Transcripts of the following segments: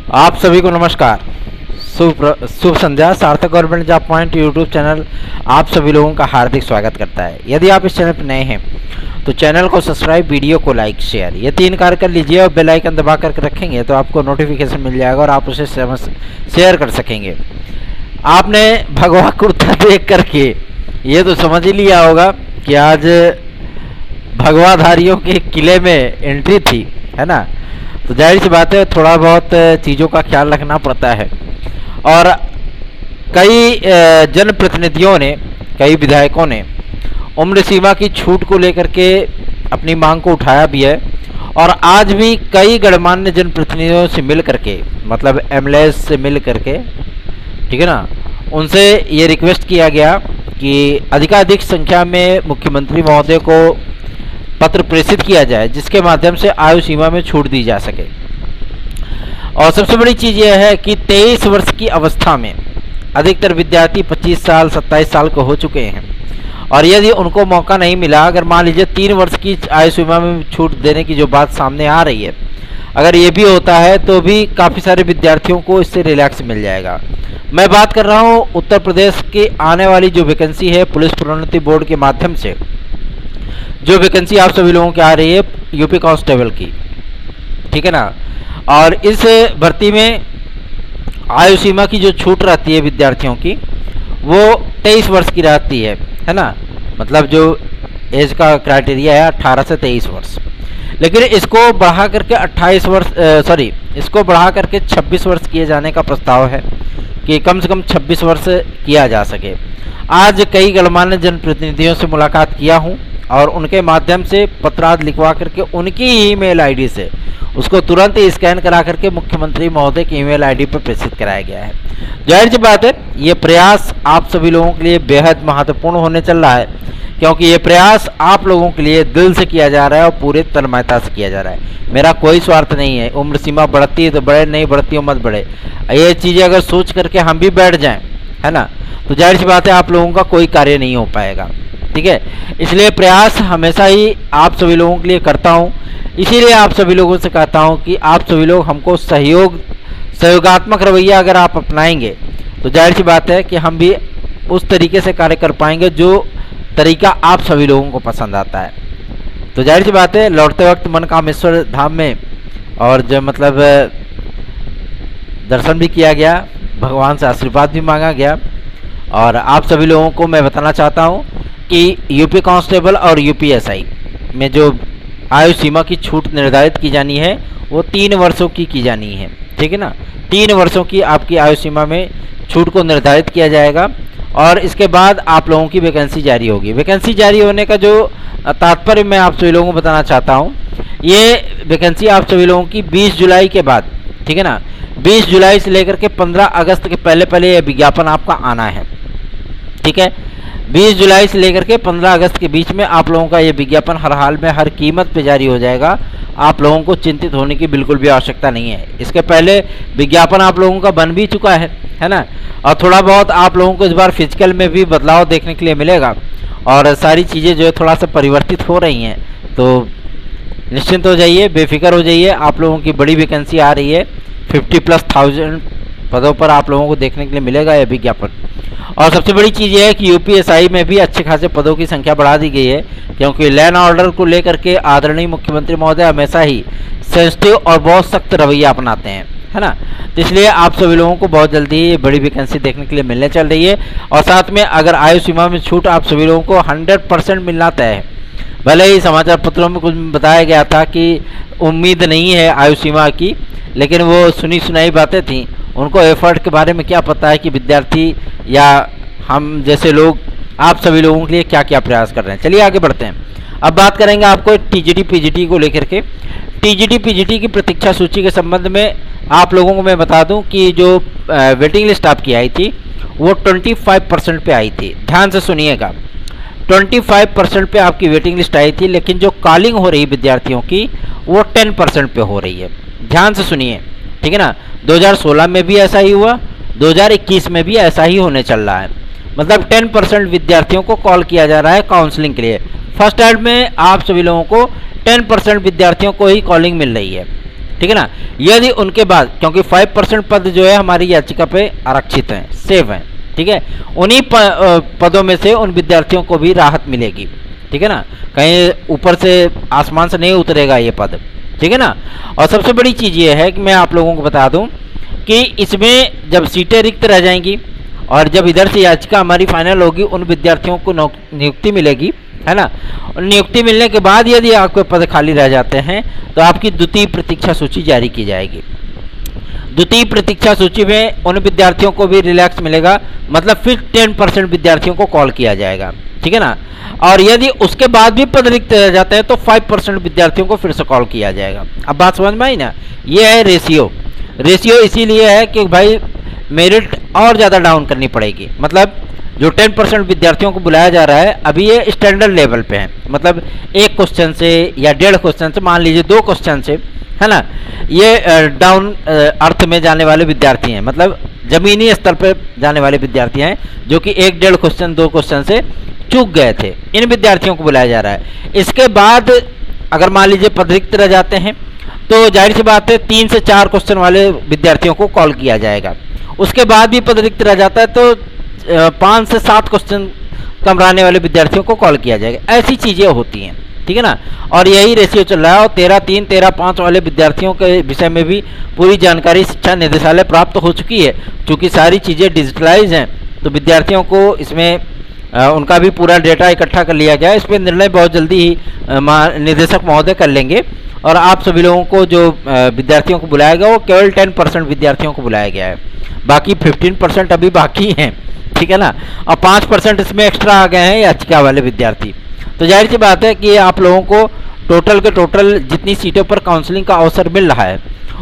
आप सभी को नमस्कार। शुभ संध्या। सार्थक government job point YouTube channel आप सभी लोगों का हार्दिक स्वागत करता है। यदि आप इस चैनल पर नए हैं तो चैनल को सब्सक्राइब, वीडियो को लाइक, शेयर ये 3 कार्य कर लीजिए और बेल आइकन दबा करके रखेंगे तो आपको नोटिफिकेशन मिल जाएगा और आप उसे शेयर कर सकेंगे। आपने भगवा कुर्ता देख करके ये तो समझ ही लिया होगा कि आज भगवाधारियों के किले में एंट्री थी, है ना। तो जाहिर सी बात है थोड़ा बहुत चीज़ों का ख्याल रखना पड़ता है। और कई जनप्रतिनिधियों ने, कई विधायकों ने उम्र सीमा की छूट को लेकर के अपनी मांग को उठाया भी है। और आज भी कई गणमान्य जनप्रतिनिधियों से मिल करके, मतलब एमएलएस से मिल करके, ठीक है ना, उनसे ये रिक्वेस्ट किया गया कि अधिकाधिक संख्या में मुख्यमंत्री महोदय को पत्र प्रेषित किया जाए जिसके माध्यम से आयु सीमा में छूट दी जा सके। और सबसे बड़ी चीज़ यह है कि 23 वर्ष की अवस्था में अधिकतर विद्यार्थी 25 साल 27 साल के हो चुके हैं। और यदि उनको मौका नहीं मिला, अगर मान लीजिए 3 वर्ष की आयु सीमा में छूट देने की जो बात सामने आ रही है, अगर ये भी होता है तो भी काफ़ी सारे विद्यार्थियों को इससे रिलैक्स मिल जाएगा। मैं बात कर रहा हूँ उत्तर प्रदेश की आने वाली जो वैकेंसी है पुलिस प्रोन्नति बोर्ड के माध्यम से, जो वैकेंसी आप सभी लोगों की आ रही है यूपी कांस्टेबल की, ठीक है ना। और इस भर्ती में आयु सीमा की जो छूट रहती है विद्यार्थियों की वो 23 वर्ष की रहती है ना। मतलब जो एज का क्राइटेरिया है 18 से 23 वर्ष, लेकिन इसको बढ़ा करके 28 वर्ष इसको बढ़ा करके 26 वर्ष किए जाने का प्रस्ताव है कि कम से कम 26 वर्ष किया जा सके। आज कई गणमान्य जनप्रतिनिधियों से मुलाकात किया हूँ और उनके माध्यम से पत्राद लिखवा करके उनकी ईमेल आईडी से उसको तुरंत ही स्कैन करा करके मुख्यमंत्री महोदय की ईमेल आईडी पर प्रेषित कराया गया है। जाहिर सी बात है ये प्रयास आप सभी लोगों के लिए बेहद महत्वपूर्ण होने चल रहा है, क्योंकि ये प्रयास आप लोगों के लिए दिल से किया जा रहा है और पूरे तन्मयता से किया जा रहा है। मेरा कोई स्वार्थ नहीं है। उम्र सीमा बढ़ती है तो बढ़े, नहीं बढ़ती हो मत बढ़े। ये चीज़ें अगर सोच करके हम भी बैठ जाएं, है ना, तो जाहिर सी बात है आप लोगों का कोई कार्य नहीं हो पाएगा, ठीक है। इसलिए प्रयास हमेशा ही आप सभी लोगों के लिए करता हूँ। इसीलिए आप सभी लोगों से कहता हूँ कि आप सभी लोग हमको सहयोगात्मक रवैया अगर आप अपनाएंगे तो जाहिर सी बात है कि हम भी उस तरीके से कार्य कर पाएंगे जो तरीका आप सभी लोगों को पसंद आता है। तो जाहिर सी बात है लौटते वक्त मनकामेश्वर धाम में और जो मतलब दर्शन भी किया गया, भगवान से आशीर्वाद भी मांगा गया। और आप सभी लोगों को मैं बताना चाहता हूँ कि यूपी कांस्टेबल और यूपीएसआई में जो आयु सीमा की छूट निर्धारित की जानी है वो 3 वर्षों की जानी है, ठीक है ना। 3 वर्षों की आपकी आयु सीमा में छूट को निर्धारित किया जाएगा और इसके बाद आप लोगों की वैकेंसी जारी होगी। वैकेंसी जारी होने का जो तात्पर्य मैं आप सभी लोगों को बताना चाहता हूँ, ये वैकेंसी आप सभी लोगों की 20 जुलाई के बाद, ठीक है ना, 20 जुलाई से लेकर के 15 अगस्त के पहले यह विज्ञापन आपका आना है, ठीक है। 20 जुलाई से लेकर के 15 अगस्त के बीच में आप लोगों का ये विज्ञापन हर हाल में हर कीमत पे जारी हो जाएगा। आप लोगों को चिंतित होने की बिल्कुल भी आवश्यकता नहीं है। इसके पहले विज्ञापन आप लोगों का बन भी चुका है ना। और थोड़ा बहुत आप लोगों को इस बार फिजिकल में भी बदलाव देखने के लिए मिलेगा और सारी चीज़ें जो है थोड़ा सा परिवर्तित हो रही हैं। तो निश्चिंत हो जाइए, बेफिक्र हो जाइए। आप लोगों की बड़ी वैकेंसी आ रही है, 50+ पदों पर आप लोगों को देखने के लिए मिलेगा यह विज्ञापन। और सबसे बड़ी चीज़ यह है कि यूपीएसआई में भी अच्छे खासे पदों की संख्या बढ़ा दी गई है, क्योंकि लैंड ऑर्डर को लेकर के आदरणीय मुख्यमंत्री महोदय हमेशा ही सेंसिटिव और बहुत सख्त रवैया अपनाते हैं, है ना। तो इसलिए आप सभी लोगों को बहुत जल्दी ये बड़ी वैकेंसी देखने के लिए मिलने चल रही है। और साथ में अगर आयु सीमा में छूट आप सभी लोगों को 100% मिलना तय है। भले ही समाचार पत्रों में कुछ बताया गया था कि उम्मीद नहीं है आयु सीमा की, लेकिन वो सुनी सुनाई बातें थी। उनको एफर्ट के बारे में क्या पता है कि विद्यार्थी या हम जैसे लोग आप सभी लोगों के लिए क्या क्या प्रयास कर रहे हैं। चलिए आगे बढ़ते हैं। अब बात करेंगे आपको टीजीटी पीजीटी को लेकर के। टीजीटी पीजीटी की प्रतीक्षा सूची के संबंध में आप लोगों को मैं बता दूं कि जो वेटिंग लिस्ट आपकी आई थी वो 25% पे आई थी। ध्यान से सुनिएगा, 25% पे आपकी वेटिंग लिस्ट आई थी, लेकिन जो कॉलिंग हो रही विद्यार्थियों की वो 10% पे हो रही है। ध्यान से सुनिए, ठीक है ना। 2016 में भी ऐसा ही हुआ, 2021 में भी ऐसा ही होने चल रहा है। मतलब 10% विद्यार्थियों को कॉल किया जा रहा है काउंसलिंग के लिए। फर्स्ट एड में आप सभी लोगों को 10% विद्यार्थियों को ही कॉलिंग मिल रही है, ठीक है ना। यदि उनके बाद, क्योंकि 5% पद जो है हमारी याचिका पे आरक्षित हैं, सेव हैं, ठीक है, उन्हीं पदों में से उन विद्यार्थियों को भी राहत मिलेगी, ठीक है ना, कहीं ऊपर से आसमान से नहीं उतरेगा ये पद, ठीक है ना। और सबसे बड़ी चीज़ ये है कि मैं आप लोगों को बता दूं कि इसमें जब सीटें रिक्त रह जाएंगी और जब इधर से याचिका हमारी फाइनल होगी, उन विद्यार्थियों को नियुक्ति मिलेगी, है ना। नियुक्ति मिलने के बाद यदि आपके पद खाली रह जाते हैं तो आपकी द्वितीय प्रतीक्षा सूची जारी की जाएगी। द्वितीय प्रतीक्षा सूची में उन विद्यार्थियों को भी रिलैक्स मिलेगा, मतलब फिर 10% विद्यार्थियों को कॉल किया जाएगा, ठीक है ना। और यदि उसके बाद भी पद रिक्त रह जाते हैं तो 5% विद्यार्थियों को फिर से कॉल किया जाएगा। अब बात समझ में आई ना। ये है रेशियो। रेशियो इसीलिए है कि भाई मेरिट और ज़्यादा डाउन करनी पड़ेगी, मतलब जो 10% विद्यार्थियों को बुलाया जा रहा है अभी ये स्टैंडर्ड लेवल पे है, मतलब एक क्वेश्चन से या 1.5 क्वेश्चन से, मान लीजिए 2 क्वेश्चन से, है ना, ये डाउन अर्थ में जाने वाले विद्यार्थी हैं, मतलब जमीनी स्तर पर जाने वाले विद्यार्थी हैं जो कि 1.5 क्वेश्चन 2 क्वेश्चन से चूक गए थे, इन विद्यार्थियों को बुलाया जा रहा है। इसके बाद अगर मान लीजिए पद रिक्त रह जाते हैं तो जाहिर सी बात है 3 से 4 क्वेश्चन वाले विद्यार्थियों को कॉल किया जाएगा। उसके बाद भी पद रिक्त रह जाता है तो 5 से 7 क्वेश्चन कमराने वाले विद्यार्थियों को कॉल किया जाएगा। ऐसी चीज़ें होती हैं, ठीक है ना। और यही रेशियो चल रहा है। और 13-3, 13-5 वाले विद्यार्थियों के विषय में भी पूरी जानकारी शिक्षा निदेशालय प्राप्त हो चुकी है। चूँकि सारी चीज़ें डिजिटलाइज हैं तो विद्यार्थियों को इसमें उनका भी पूरा डेटा इकट्ठा कर लिया गया है। इस पर निर्णय बहुत जल्दी ही निदेशक महोदय कर लेंगे। और आप सभी लोगों को जो विद्यार्थियों को बुलाया गया वो केवल 10% विद्यार्थियों को बुलाया गया है, बाकी 15% अभी बाकी हैं, ठीक है ना। और 5% इसमें एक्स्ट्रा आ गए हैं याचिका वाले विद्यार्थी। तो जाहिर सी बात है कि आप लोगों को टोटल के टोटल जितनी सीटों पर काउंसलिंग का अवसर मिल रहा है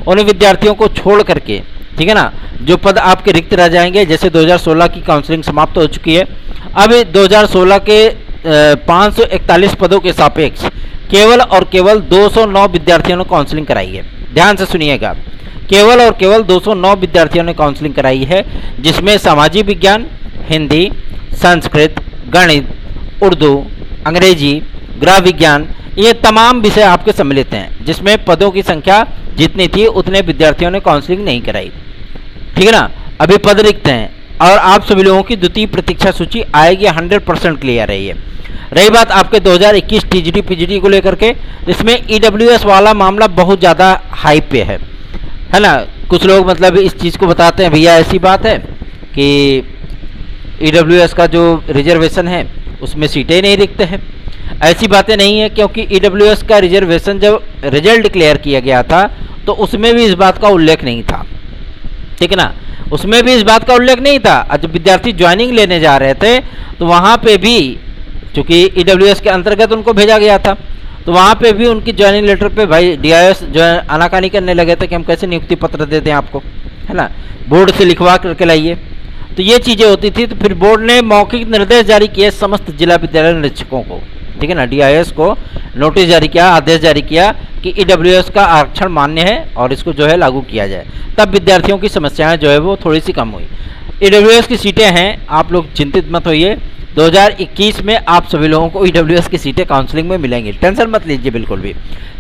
उन विद्यार्थियों को छोड़ करके, ठीक है ना, जो पद आपके रिक्त रह जाएंगे, जैसे 2016 की काउंसलिंग समाप्त हो चुकी है, अब 2016 के 541 पदों के सापेक्ष केवल और केवल 209 विद्यार्थियों ने काउंसलिंग कराई है। ध्यान से सुनिएगा, केवल और केवल 209 विद्यार्थियों ने काउंसलिंग कराई है, जिसमें सामाजिक विज्ञान, हिंदी, संस्कृत, गणित, उर्दू, अंग्रेजी, गृह विज्ञान, ये तमाम विषय आपके सम्मिलित हैं, जिसमें पदों की संख्या जितनी थी उतने विद्यार्थियों ने काउंसलिंग नहीं कराई, ठीक है ना। अभी पद रिक्त हैं और आप सभी लोगों की द्वितीय प्रतीक्षा सूची आएगी, 100% क्लियर है ये। रही बात आपके 2021 टीजीटी पीजीटी को लेकर के, इसमें ईडब्ल्यूएस वाला मामला बहुत ज़्यादा हाई पे है ना। कुछ लोग मतलब इस चीज़ को बताते हैं भैया ऐसी बात है कि ईडब्ल्यूएस का जो रिजर्वेशन है उसमें सीटें नहीं रिक्त है। ऐसी बातें नहीं है, क्योंकि ईडब्ल्यूएस का रिजर्वेशन जब रिजल्ट डिक्लेयर किया गया था तो उसमें भी इस बात का उल्लेख नहीं था, ठीक है ना, उसमें भी इस बात का उल्लेख नहीं था। जब विद्यार्थी ज्वाइनिंग लेने जा रहे थे तो वहाँ पे भी, चूँकि ईडब्ल्यूएस के अंतर्गत उनको भेजा गया था, तो वहाँ पे भी उनकी ज्वाइनिंग लेटर पे भाई डीआईएस जो है आनाकानी करने लगे थे कि हम कैसे नियुक्ति पत्र दे दें आपको, है ना, बोर्ड से लिखवा करके लाइए। तो ये चीज़ें होती थी। तो फिर बोर्ड ने मौखिक निर्देश जारी किए समस्त जिला विद्यालय निरीक्षकों को, ठीक है ना, डीआईएस को नोटिस जारी किया, आदेश जारी किया कि ईडब्ल्यूएस का आरक्षण मान्य है और इसको जो है लागू किया जाए। तब विद्यार्थियों की समस्याएं जो है वो थोड़ी सी कम हुई। ईडब्ल्यूएस की सीटें हैं, आप लोग चिंतित मत होइए, 2021 में आप सभी लोगों को ईडब्ल्यूएस की सीटें काउंसलिंग में मिलेंगी, टेंशन मत लीजिए बिल्कुल भी।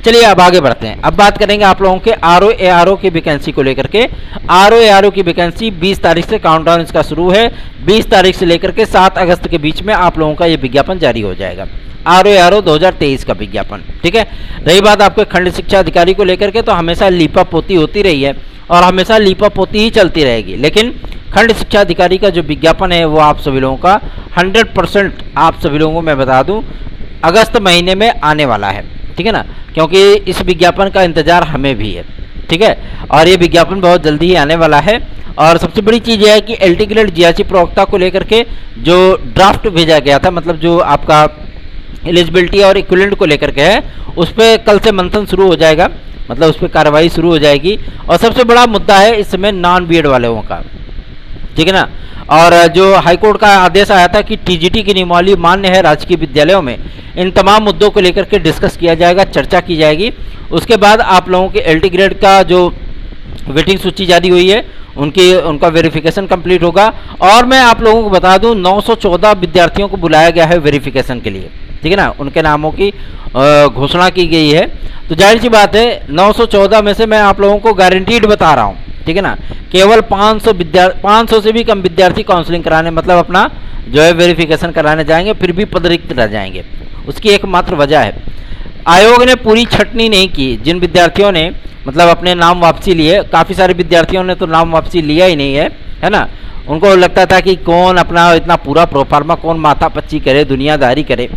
चलिए अब आगे बढ़ते हैं। अब बात करेंगे आप लोगों के आरओ एआरओ की वैकेंसी को लेकर के। आरओ एआरओ की वैकेंसी 20 तारीख से काउंटडाउन इसका शुरू है। 20 तारीख से लेकर के 7 अगस्त के बीच में आप लोगों का ये विज्ञापन जारी हो जाएगा, आरओ एआरओ 2023 का विज्ञापन, ठीक है। रही बात आपके खंड शिक्षा अधिकारी को लेकर के, तो हमेशा लीपा पोती होती रही है और हमेशा लीपा पोती ही चलती रहेगी, लेकिन खंड शिक्षा अधिकारी का जो विज्ञापन है वो आप सभी लोगों का 100% आप सभी लोगों को मैं बता दूं अगस्त महीने में आने वाला है, ठीक है ना, क्योंकि इस विज्ञापन का इंतजार हमें भी है, ठीक है। और ये विज्ञापन बहुत जल्दी ही आने वाला है। और सबसे बड़ी चीज़ यह है कि एलटी ग्रेड जीआरसी प्रवक्ता को लेकर के जो ड्राफ्ट भेजा गया था, मतलब जो आपका एलिजिबिलिटी और इक्विवेलेंट को लेकर के है, उस पर कल से मंथन शुरू हो जाएगा, मतलब उस पर कार्रवाई शुरू हो जाएगी। और सबसे बड़ा मुद्दा है इस समय नॉन बीएड वालों का, ठीक है ना। और जो हाईकोर्ट का आदेश आया था कि टीजीटी की नियमावली मान्य है राजकीय विद्यालयों में, इन तमाम मुद्दों को लेकर के डिस्कस किया जाएगा, चर्चा की जाएगी। उसके बाद आप लोगों के एलटी ग्रेड का जो वेटिंग सूची जारी हुई है उनका वेरिफिकेशन कंप्लीट होगा। और मैं आप लोगों को बता दूं 914 विद्यार्थियों को बुलाया गया है वेरिफिकेशन के लिए, ठीक है ना, उनके नामों की घोषणा की गई है। तो जाहिर सी बात है 914 में से मैं आप लोगों को गारंटीड बता रहा हूँ, ठीक है ना, केवल 500 से भी कम विद्यार्थी काउंसलिंग कराने मतलब अपना जो है वेरिफिकेशन कराने जाएंगे, फिर भी पद रिक्त रह जाएंगे। उसकी एकमात्र वजह है आयोग ने पूरी छटनी नहीं की। जिन विद्यार्थियों ने मतलब अपने नाम वापसी लिए, काफ़ी सारे विद्यार्थियों ने तो नाम वापसी लिया ही नहीं है ना। उनको लगता था कि कौन अपना इतना पूरा प्रोफार्मा कौन माथा पच्ची करे, दुनियादारी करे,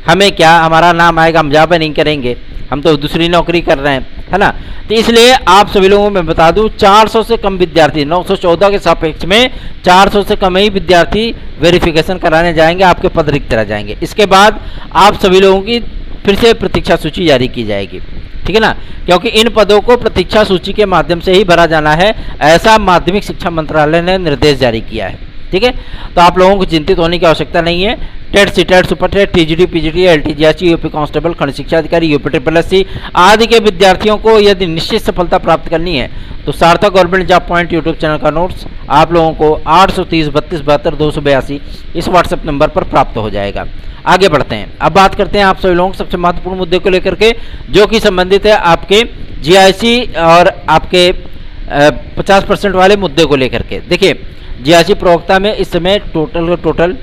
हमें क्या, हमारा नाम आएगा हम जॉब नहीं करेंगे, हम तो दूसरी नौकरी कर रहे हैं, है ना। तो इसलिए आप सभी लोगों को मैं बता दूं 400 से कम विद्यार्थी 914 के सापेक्ष में 400 से कम ही विद्यार्थी वेरिफिकेशन कराने जाएंगे, आपके पद रिक्त रह जाएंगे। इसके बाद आप सभी लोगों की फिर से प्रतीक्षा सूची जारी की जाएगी, ठीक है ना, क्योंकि इन पदों को प्रतीक्षा सूची के माध्यम से ही भरा जाना है, ऐसा माध्यमिक शिक्षा मंत्रालय ने निर्देश जारी किया है, ठीक है। तो आप लोगों को चिंतित होने की आवश्यकता नहीं है। TET, CTET, super TET, TGT, PGT, LTGRC, UP constable, खंड शिक्षा अधिकारी, यूपी SSC आदि के विद्यार्थियों को यदि निश्चित सफलता प्राप्त करनी है तो सार्थक government job point YouTube channel का नोट्स आप लोगों को 830 32 72 282 इस व्हाट्सएप नंबर पर प्राप्त हो जाएगा। आगे बढ़ते हैं, अब बात करते हैं आप सभी लोगों को सबसे महत्वपूर्ण मुद्दे को लेकर के, जो कि संबंधित है आपके जीआईसी और आपके 50% वाले मुद्दे को लेकर के। देखिए जीआईसी प्रवक्ता में इस समय टोटल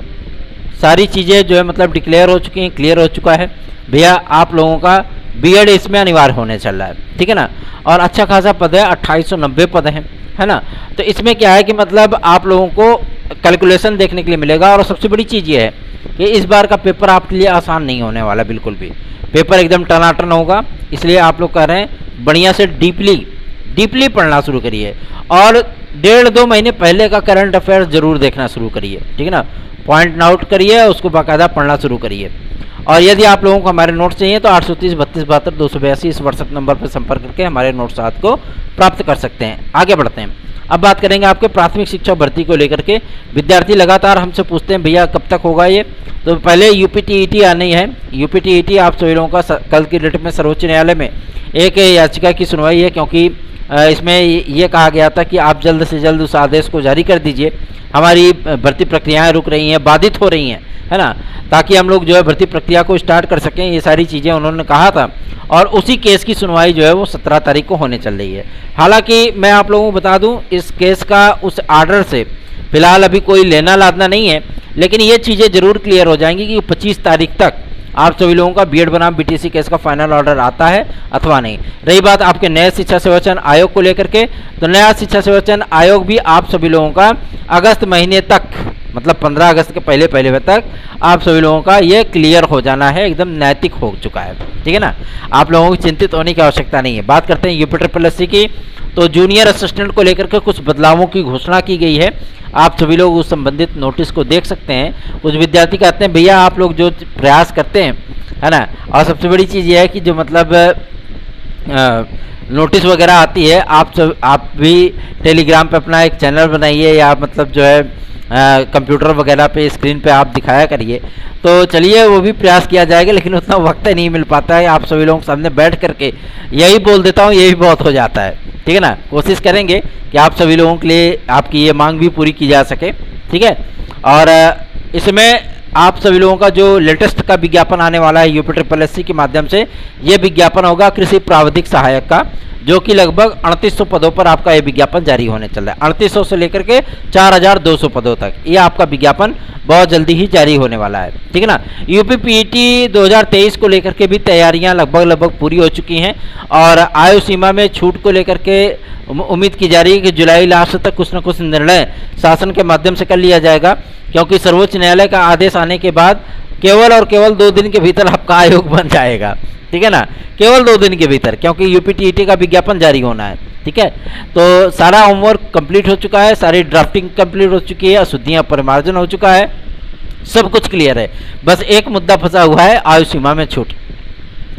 सारी चीज़ें जो है मतलब डिक्लेयर हो चुकी हैं, क्लियर हो चुका है भैया। आप लोगों का बीएड इसमें अनिवार्य होने चल रहा है, ठीक है ना, और अच्छा खासा पद है, 2890 पद हैं, है ना। तो इसमें क्या है कि मतलब आप लोगों को कैलकुलेशन देखने के लिए मिलेगा, और सबसे बड़ी चीज़ ये है कि इस बार का पेपर आपके लिए आसान नहीं होने वाला, बिल्कुल भी पेपर एकदम टनाटन होगा। इसलिए आप लोग कह रहे हैं बढ़िया से डीपली पढ़ना शुरू करिए, और 1.5-2 महीने पहले का करंट अफेयर्स जरूर देखना शुरू करिए, ठीक है ना, पॉइंट आउट करिए, उसको बाकायदा पढ़ना शुरू करिए। और यदि आप लोगों को हमारे नोट्स चाहिए तो 830 32 72 282 इस व्हाट्सएप नंबर पर संपर्क करके हमारे नोट्स साथ को प्राप्त कर सकते हैं। आगे बढ़ते हैं, अब बात करेंगे आपके प्राथमिक शिक्षा भर्ती को लेकर के। विद्यार्थी लगातार हमसे पूछते हैं भैया कब तक होगा ये, तो पहले यूपीटीईटी आनी है। यूपीटीईटी आप सभी लोगों का कल की डेट में सर्वोच्च न्यायालय में एक याचिका की सुनवाई है, क्योंकि इसमें ये कहा गया था कि आप जल्द से जल्द उस आदेश को जारी कर दीजिए, हमारी भर्ती प्रक्रियाएं रुक रही हैं, बाधित हो रही हैं, है ना, ताकि हम लोग जो है भर्ती प्रक्रिया को स्टार्ट कर सकें। ये सारी चीज़ें उन्होंने कहा था, और उसी केस की सुनवाई जो है वो 17 तारीख को होने चल रही है। हालांकि मैं आप लोगों को बता दूं इस केस का उस आर्डर से फिलहाल अभी कोई लेना लादना नहीं है, लेकिन ये चीज़ें जरूर क्लियर हो जाएंगी कि 25 तारीख तक आप सभी लोगों का बीएड बनाम बीटीसी केस का फाइनल ऑर्डर आता है अथवा नहीं। रही बात आपके नए शिक्षा सेवाचयन आयोग को लेकर के, तो नया शिक्षा सेवाचयन आयोग भी आप सभी लोगों का अगस्त महीने तक मतलब 15 अगस्त के पहले तक आप सभी लोगों का ये क्लियर हो जाना है, एकदम नैतिक हो चुका है, ठीक है ना। आप लोगों को चिंतित होने की आवश्यकता नहीं है। बात करते हैं यूपी SSC की, तो जूनियर असिस्टेंट को लेकर के कुछ बदलावों की घोषणा की गई है। आप सभी लोग उस संबंधित नोटिस को देख सकते हैं। कुछ विद्यार्थी कहते हैं भैया आप लोग जो प्रयास करते हैं, है ना, और सबसे बड़ी चीज़ ये है कि जो मतलब नोटिस वगैरह आती है, आप भी टेलीग्राम पे अपना एक चैनल बनाइए, या मतलब जो है कंप्यूटर वगैरह पे स्क्रीन पे आप दिखाया करिए। तो चलिए वो भी प्रयास किया जाएगा, लेकिन उतना वक्त नहीं मिल पाता है आप सभी लोगों के सामने बैठ करके यही बोल देता हूँ, यही बहुत हो जाता है, ठीक है ना। कोशिश करेंगे कि आप सभी लोगों के लिए आपकी ये मांग भी पूरी की जा सके, ठीक है। और इसमें आप सभी लोगों का जो लेटेस्ट का विज्ञापन आने वाला है यूपी SSC के माध्यम से, ये विज्ञापन होगा कृषि प्राविधिक सहायक का, जो कि लगभग 3800 पदों पर आपका ये विज्ञापन जारी होने चल रहा है। 3800 से लेकर के 4200 पदों तक ये आपका विज्ञापन बहुत जल्दी ही जारी होने वाला है, ठीक है ना। यूपी पीईटी 2023 को लेकर के भी तैयारियां लगभग पूरी हो चुकी हैं, और आयु सीमा में छूट को लेकर के उम्मीद की जा रही है कि जुलाई लास्ट तक कुछ न कुछ निर्णय शासन के माध्यम से कर लिया जाएगा, क्योंकि सर्वोच्च न्यायालय का आदेश आने के बाद केवल और केवल 2 दिन के भीतर आपका आयोग बन जाएगा, ठीक है ना, केवल 2 दिन के भीतर, क्योंकि यूपीटीईटी का विज्ञापन जारी होना है, ठीक है। तो सारा होमवर्क कंप्लीट हो चुका है, सारी ड्राफ्टिंग कंप्लीट हो चुकी है, अशुद्धियां परिमार्जन हो चुका है, सब कुछ क्लियर है। बस एक मुद्दा फंसा हुआ है, आयु सीमा में छूट।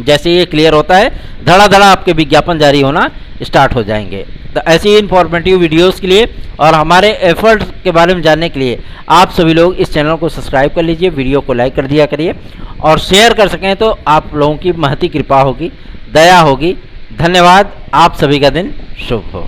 जैसे ये क्लियर होता है, धड़ा आपके विज्ञापन जारी होना स्टार्ट हो जाएंगे। तो ऐसी ही इंफॉर्मेटिव वीडियोस के लिए और हमारे एफर्ट्स के बारे में जानने के लिए आप सभी लोग इस चैनल को सब्सक्राइब कर लीजिए, वीडियो को लाइक कर दिया करिए, और शेयर कर सकें तो आप लोगों की महती कृपा होगी, दया होगी। धन्यवाद, आप सभी का दिन शुभ हो।